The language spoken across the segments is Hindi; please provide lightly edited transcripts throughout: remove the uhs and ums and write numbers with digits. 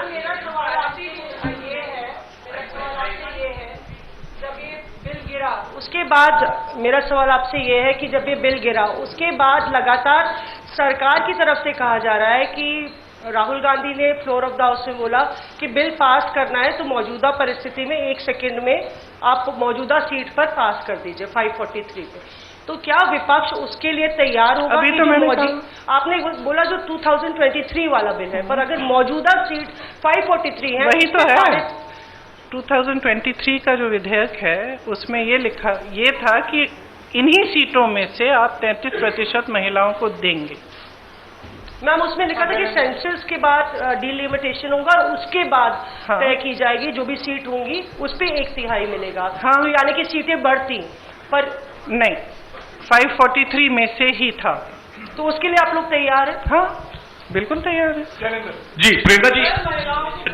मेरा सवाल आपसे ये है, जब ये बिल गिरा उसके बाद मेरा सवाल आपसे ये है कि जब ये बिल गिरा उसके बाद लगातार सरकार की तरफ से कहा जा रहा है कि राहुल गांधी ने फ्लोर ऑफ द हाउस में बोला कि बिल पास करना है तो मौजूदा परिस्थिति में 1 सेकंड में आप मौजूदा सीट पर पास कर दीजिए 543 पे। तो क्या विपक्ष उसके लिए तैयार होगा? अभी तो मैंने आपने बोला जो 2023 वाला बिल है, पर अगर मौजूदा सीट 543 है, वही तो है। 2023 का जो विधेयक है उसमें ये था कि इन्हीं सीटों में से आप 33% महिलाओं को देंगे। मैम उसमें लिखा था कि सेंसस के बाद डिलिमिटेशन होगा और उसके बाद तय की जाएगी जो भी सीट होंगी उस पे 1/3 मिलेगा। तो यानी कि सीटें बढ़ती, पर नहीं 543 में से ही था। तो उसके लिए आप लोग तैयार हैं? हाँ बिल्कुल तैयार है। जी प्रियंका जी,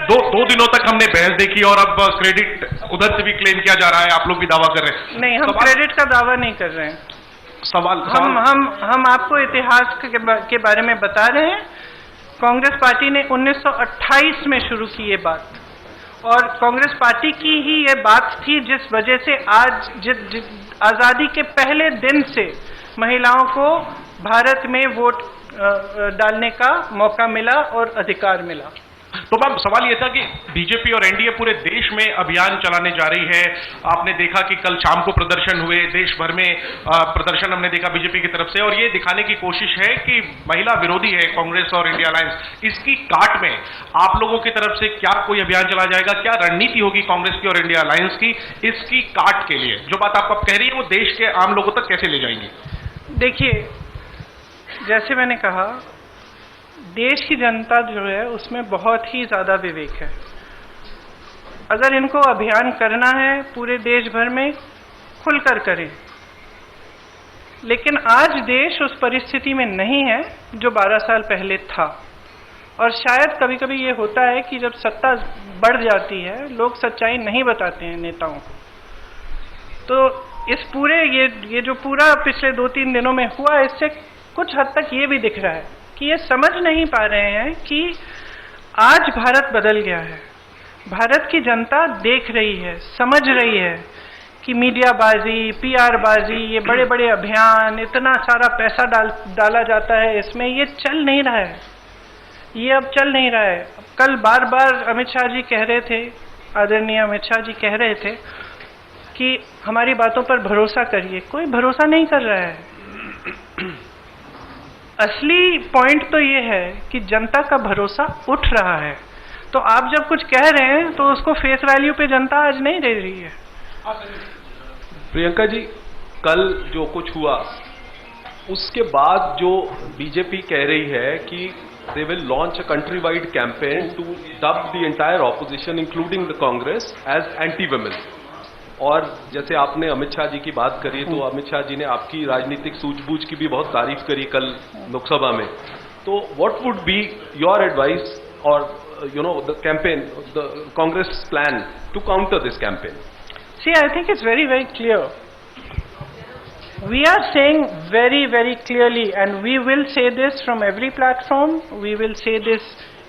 दो दिनों तक हमने बहस देखी और अब क्रेडिट उधर से भी क्लेम किया जा रहा है, आप लोग भी दावा कर रहे हैं। नहीं, हम क्रेडिट का दावा नहीं कर रहे हैं। हम आपको इतिहास के बारे में बता रहे हैं। कांग्रेस पार्टी ने 1928 में शुरू की ये बात, और कांग्रेस पार्टी की ही ये बात थी जिस वजह से आज आजादी के पहले दिन से महिलाओं को भारत में वोट डालने का मौका मिला और अधिकार मिला। तो मैम सवाल ये था कि बीजेपी और एनडीए पूरे देश में अभियान चलाने जा रही है। आपने देखा कि कल शाम को प्रदर्शन हुए, देश भर में प्रदर्शन हमने देखा बीजेपी की तरफ से, और ये दिखाने की कोशिश है कि महिला विरोधी है कांग्रेस और इंडिया अलायंस। इसकी काट में आप लोगों की तरफ से क्या कोई अभियान चलाया जाएगा? क्या रणनीति होगी कांग्रेस की और इंडिया अलायंस की इसकी काट के लिए? जो बात आप कह रही है वो देश के आम लोगों तक कैसे ले जाएंगी? देखिए, जैसे मैंने कहा, देश की जनता जो है उसमें बहुत ही ज़्यादा विवेक है। अगर इनको अभियान करना है पूरे देश भर में, खुलकर करें। लेकिन आज देश उस परिस्थिति में नहीं है जो 12 साल पहले था। और शायद कभी कभी ये होता है कि जब सत्ता बढ़ जाती है लोग सच्चाई नहीं बताते हैं नेताओं को। तो इस पूरे ये जो पूरा पिछले 2-3 दिनों में हुआ, इससे कुछ हद तक ये भी दिख रहा है कि ये समझ नहीं पा रहे हैं कि आज भारत बदल गया है। भारत की जनता देख रही है, समझ रही है कि मीडियाबाजी, पीआर बाजी, ये बड़े बड़े अभियान, इतना सारा पैसा डाला जाता है इसमें, ये चल नहीं रहा है। ये अब चल नहीं रहा है। कल बार बार अमित शाह जी कह रहे थे, आदरणीय अमित शाह जी कह रहे थे कि हमारी बातों पर भरोसा करिए। कोई भरोसा नहीं कर रहा है। असली पॉइंट तो ये है कि जनता का भरोसा उठ रहा है। तो आप जब कुछ कह रहे हैं तो उसको फेस वैल्यू पे जनता आज नहीं दे रही है। प्रियंका जी, कल जो कुछ हुआ उसके बाद जो बीजेपी कह रही है कि they will launch a country-wide campaign to dub the entire opposition including the Congress as anti-women। और जैसे आपने अमित शाह जी की बात करी, तो अमित शाह जी ने आपकी राजनीतिक सूझबूझ की भी बहुत तारीफ करी कल लोकसभा में। तो what would be your advice और the campaign, the Congress plan to counter this campaign? See, I think it's very very clear. We are saying very, very clearly, and we will say this from every platform, we will say this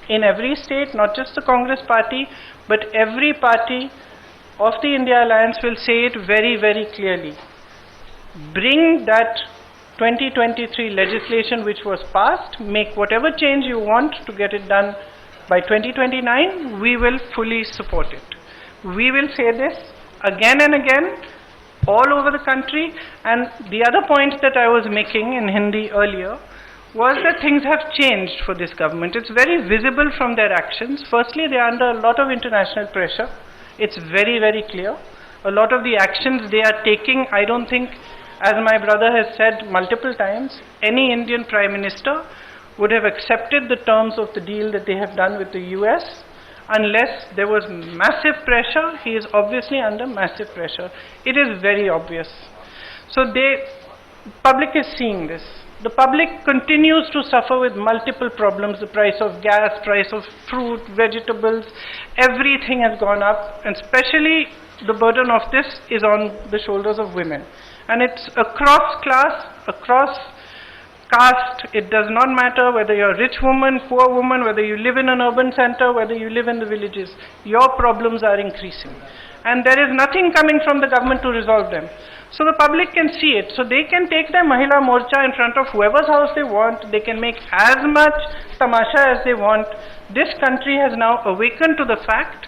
in every state, not just the Congress party, but every party of the India Alliance will say it very, very clearly. Bring that 2023 legislation which was passed, make whatever change you want to get it done by 2029, we will fully support it. We will say this again and again, all over the country. And the other point that I was making in Hindi earlier was that things have changed for this government. It's very visible from their actions. Firstly, they are under a lot of international pressure. It's very, very clear. A lot of the actions they are taking, I don't think, as my brother has said multiple times, any Indian Prime Minister would have accepted the terms of the deal that they have done with the US unless there was massive pressure. He is obviously under massive pressure. It is very obvious. So public is seeing this. The public continues to suffer with multiple problems. The price of gas, price of fruit, vegetables, everything has gone up, and especially the burden of this is on the shoulders of women. And it's across class, across caste, it does not matter whether you're a rich woman, poor woman, whether you live in an urban center, whether you live in the villages, your problems are increasing. And there is nothing coming from the government to resolve them. So the public can see it. So they can take their Mahila Morcha in front of whoever's house they want. They can make as much tamasha as they want. This country has now awakened to the fact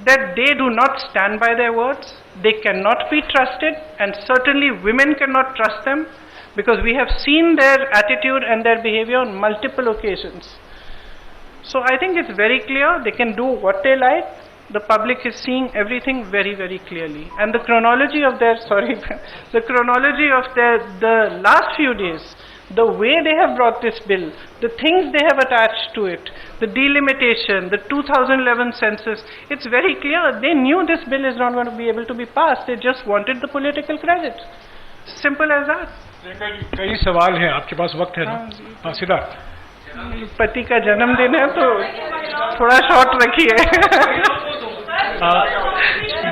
that they do not stand by their words. They cannot be trusted, and certainly women cannot trust them, because we have seen their attitude and their behavior on multiple occasions. So I think it's very clear they can do what they like. The public is seeing everything very, very clearly. And the chronology of their, the last few days, the way they have brought this bill, the things they have attached to it, the delimitation, the 2011 census, it's very clear. They knew this bill is not going to be able to be passed. They just wanted the political credit. Simple as that. कई सवाल हैं, आपके पास वक्त है ना? हाँ, सीधा। पति का जन्मदिन है तो थोड़ा शॉर्ट रखिए।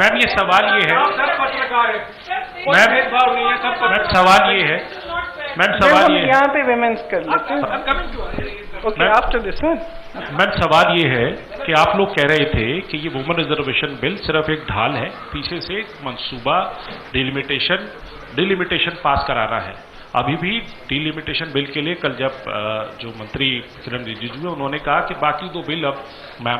मैम ये सवाल ये है, मैम सवाल ये है, यहाँ पे विमेंस कर लेते हैं। Okay, after this one. Ma'am सवाल ये है कि आप लोग कह रहे थे कि ये वुमेन रिजर्वेशन बिल सिर्फ एक ढाल है, पीछे से एक मंसूबा डिलिमिटेशन पास कराना है। अभी भी डिलिमिटेशन बिल के लिए कल जब जो मंत्री किरण रिजिजू है उन्होंने कहा कि बाकी दो बिल अब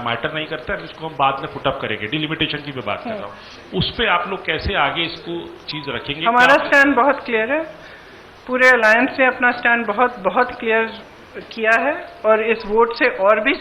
मैटर नहीं करता है, इसको हम बाद में पुटअप करेंगे। डिलिमिटेशन की मैं बात कर रहा हूँ, उस पर आप लोग कैसे आगे इसको चीज रखेंगे? हमारा स्टैंड बहुत क्लियर है, पूरे अलायंस ने अपना स्टैंड बहुत क्लियर किया है, और इस वोट से और भी